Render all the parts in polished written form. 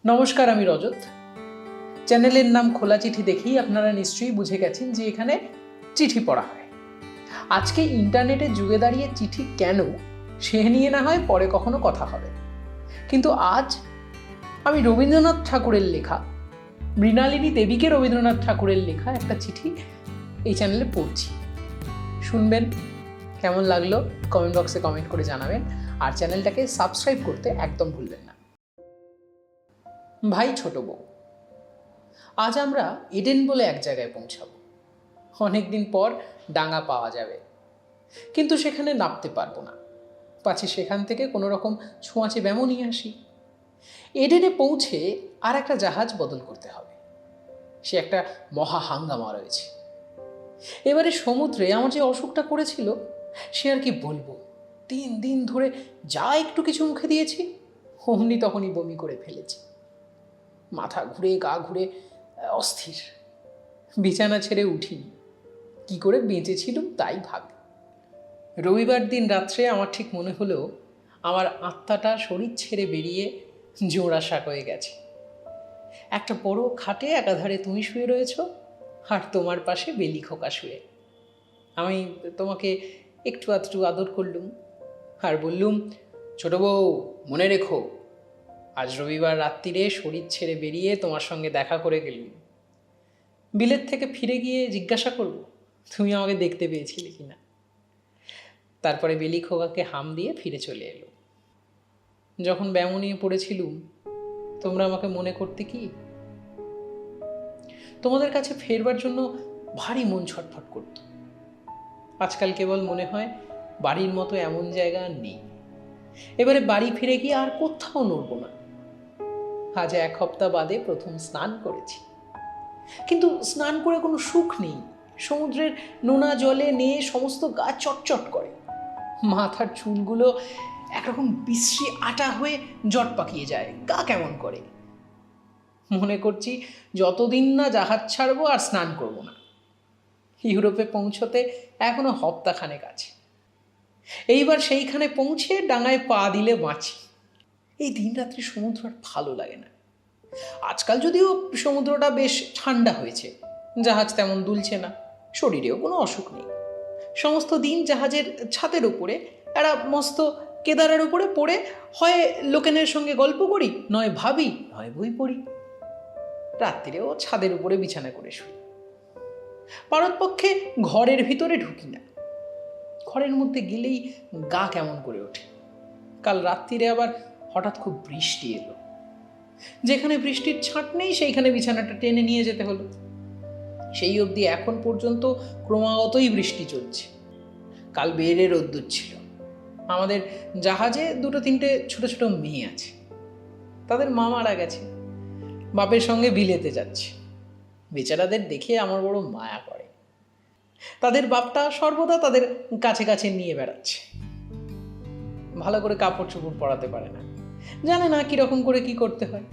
নমস্কার, আমি রজত। চ্যানেলের নাম খোলা চিঠি দেখেই আপনারা নিশ্চয়ই বুঝে গেছেন যে এখানে চিঠি পড়া হয়। আজকে ইন্টারনেটের যুগে দাঁড়িয়ে চিঠি কেন, সে নিয়ে না হয় পরে কখনো কথা হবে, কিন্তু আজ আমি রবীন্দ্রনাথ ঠাকুরের লেখা, মৃণালিনী দেবীকে রবীন্দ্রনাথ ঠাকুরের লেখা একটা চিঠি এই চ্যানেলে পড়ছি। শুনবেন, কেমন লাগলো কমেন্ট বক্সে কমেন্ট করে জানাবেন, আর চ্যানেলটাকে সাবস্ক্রাইব করতে একদম ভুলবেন না। ভাই ছোট বউ, আজ আমরা এডেন বলে এক জায়গায় পৌঁছাবো। অনেকদিন পর ডাঙা পাওয়া যাবে, কিন্তু সেখানে নামতে পারবো না, পাছে সেখান থেকে কোনো রকম ছোঁয়াচে ব্যামো নিয়ে আসি। এডেনে পৌঁছে আর একটা জাহাজ বদল করতে হবে, সে একটা মহা হাঙ্গামা রয়েছে। এবারে সমুদ্রে আমার যে অসুখটা করেছিল সে আর কি বলবো। 3 দিন ধরে যা একটু কিছু মুখে দিয়েছি অমনি তখনই বমি করে ফেলেছি। মাথা ঘুরে, গা ঘুরে, অস্থির। বিছানা ছেড়ে উঠিনি, কি করে বেঁচেছিলুম তাই ভাবি। রবিবার দিন রাত্রে আমার ঠিক মনে হলো আমার আত্মাটা শরীর ছেড়ে বেরিয়ে জোড়াসাঁক হয়ে গেছে। একটা বড় খাটে একাধারে তুমি শুয়ে রয়েছ, আর তোমার পাশে বেলি খোকা শুয়ে। আমি তোমাকে একটু আধটু আদর করলুম আর বললুম, ছোট বউ, মনে রেখো আজ রবিবার রাত্রিরে শরীর ছেড়ে বেরিয়ে তোমার সঙ্গে দেখা করে গেলুম। বিলেত থেকে ফিরে গিয়ে জিজ্ঞাসা করব তুমি আমাকে দেখতে পেয়েছিলে কিনা। তারপরে বেলি খোকাকে হাম দিয়ে ফিরে চলে এলো। যখন ব্যামো নিয়ে পড়েছিলুম তোমরা আমাকে মনে করতে কি? তোমাদের কাছে ফেরবার জন্য ভারী মন ছটফট করত। আজকাল কেবল মনে হয় বাড়ির মতো এমন জায়গা আর নেই। এবারে বাড়ি ফিরে গিয়ে আর কোথাও নড়ব না। আজ 1 সপ্তাহ বাদে প্রথম স্নান করেছি, কিন্তু স্নান করে কোনো সুখ নেই। সমুদ্রের নোনা জলে নিয়ে সমস্ত গা চটচট করে, মাথার চুলগুলো একরকম বিশ্রী আটা হয়ে জট পাকিয়ে যায়, গা কেমন করে। মনে করছি যতদিন না জাহাজ ছাড়বো আর স্নান করব না। ইউরোপে পৌঁছতে এখনো সপ্তাহখানেক আছে। এইবার সেইখানে পৌঁছে ডাঙায় পা দিলে বাঁচি। এই দিন রাত্রি সমুদ্র আর ভালো লাগে না। আজকাল যদিও সমুদ্রটা বেশ ঠান্ডা হয়েছে, জাহাজ তেমন দুলছে না, শরীরেও কোনো অসুখ নেই। সমস্ত দিন জাহাজের ছাদের উপরে একটা মস্ত কেদারের উপরে পড়ে হয় লোকেনের সঙ্গে গল্প করি, নয় ভাবি, নয় বই পড়ি। রাত্রিরেও ছাদের উপরে বিছানা করে শুই। পারতপক্ষে ঘরের ভিতরে ঢুকি না, ঘরের মধ্যে গেলেই গা কেমন করে ওঠে। কাল রাত্রিরে আবার হঠাৎ খুব বৃষ্টি এলো। যেখানে বৃষ্টির ছাঁট নেই সেইখানে বিছানাটা টেনে নিয়ে যেতে হলো। সেই অবধি এখন পর্যন্ত ক্রমাগতই বৃষ্টি চলছে। কাল বেড়ে রোদ্দুর ছিল। আমাদের জাহাজে 2-3টে ছোট ছোট মেয়ে আছে, তাদের মা মারা গেছে, বাপের সঙ্গে বিলেতে যাচ্ছে। বেচারাদের দেখে আমার বড় মায়া করে। তাদের বাপটা সর্বদা তাদের কাছে কাছে নিয়ে বেড়াচ্ছে। ভালো করে কাপড় চোপড় পরাতে পারে না, জানে না কিরকম করে কি করতে হয়।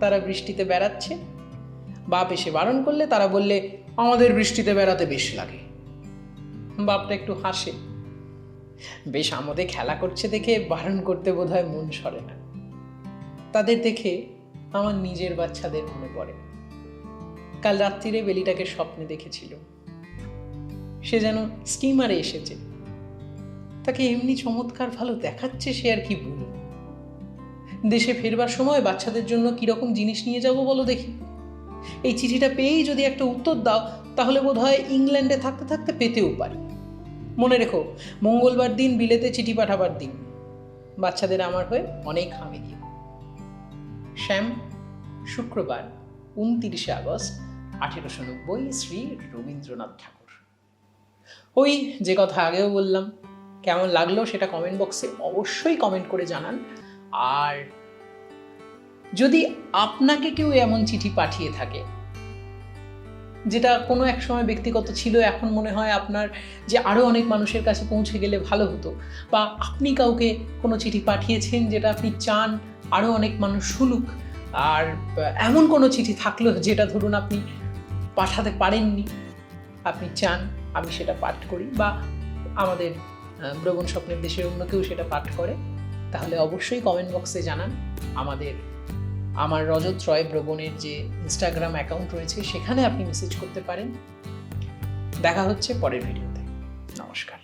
তারা বৃষ্টিতে বেড়াচ্ছে, বাপ এসে বারণ করলে তারা বললে, আমাদের বৃষ্টিতে বেড়াতে বেশ লাগে। বাপটা একটু হাসে, বেশ আমোদে খেলা করছে দেখে বারণ করতে বোধহয় মন সরে না। তাদের দেখে আমার নিজের বাচ্চাদের মনে পড়ে। কাল রাত্রিরে বেলিটাকে স্বপ্নে দেখেছিল, সে যেন স্টিমারে এসেছে। তাকে এমনি চমৎকার ভালো দেখাচ্ছে, সে আর কি বলব। দেশে ফেরবার সময় বাচ্চাদের জন্য কিরকম জিনিস নিয়ে যাব বলো দেখি। এই চিঠিটা পেয়েই যদি একটা উত্তর দাও তাহলে বোধহয় ইংল্যান্ডে থাকতে থাকতে পেতেও পারি। মনে রেখো, মঙ্গলবার দিন বিলেতে চিঠি পাঠাবার দিন। বাচ্চাদের আমার হয়ে অনেক হামি দিও। শ্যাম, শুক্রবার 29 আগস্ট 1890, শ্রী রবীন্দ্রনাথ ঠাকুর। ওই যে কথা আগেও বললাম, কেমন লাগলো সেটা কমেন্ট বক্সে অবশ্যই কমেন্ট করে জানান। আর যদি আপনাকে কেউ এমন চিঠি পাঠিয়ে থাকে যেটা কোনো এক সময় ব্যক্তিগত ছিল, এখন মনে হয় আপনার যে আরও অনেক মানুষের কাছে পৌঁছে গেলে ভালো হতো, বা আপনি কাউকে কোনো চিঠি পাঠিয়েছেন যেটা আপনি চান আরও অনেক মানুষ শুনুক, আর এমন কোনো চিঠি থাকলো যেটা ধরুন আপনি পাঠাতে পারেননি, আপনি চান আমি সেটা পাঠ করি, বা আমাদের ভ্রমণ স্বপ্নের দেশের অন্য কেউ সেটা পাঠ করে, তাহলে অবশ্যই কমেন্ট বক্সে জানান। আমাদের আমার রজত রয় ব্রবণের যে ইনস্টাগ্রাম অ্যাকাউন্ট রয়েছে সেখানে আপনি মেসেজ করতে পারেন। দেখা হচ্ছে পরের ভিডিওতে। নমস্কার।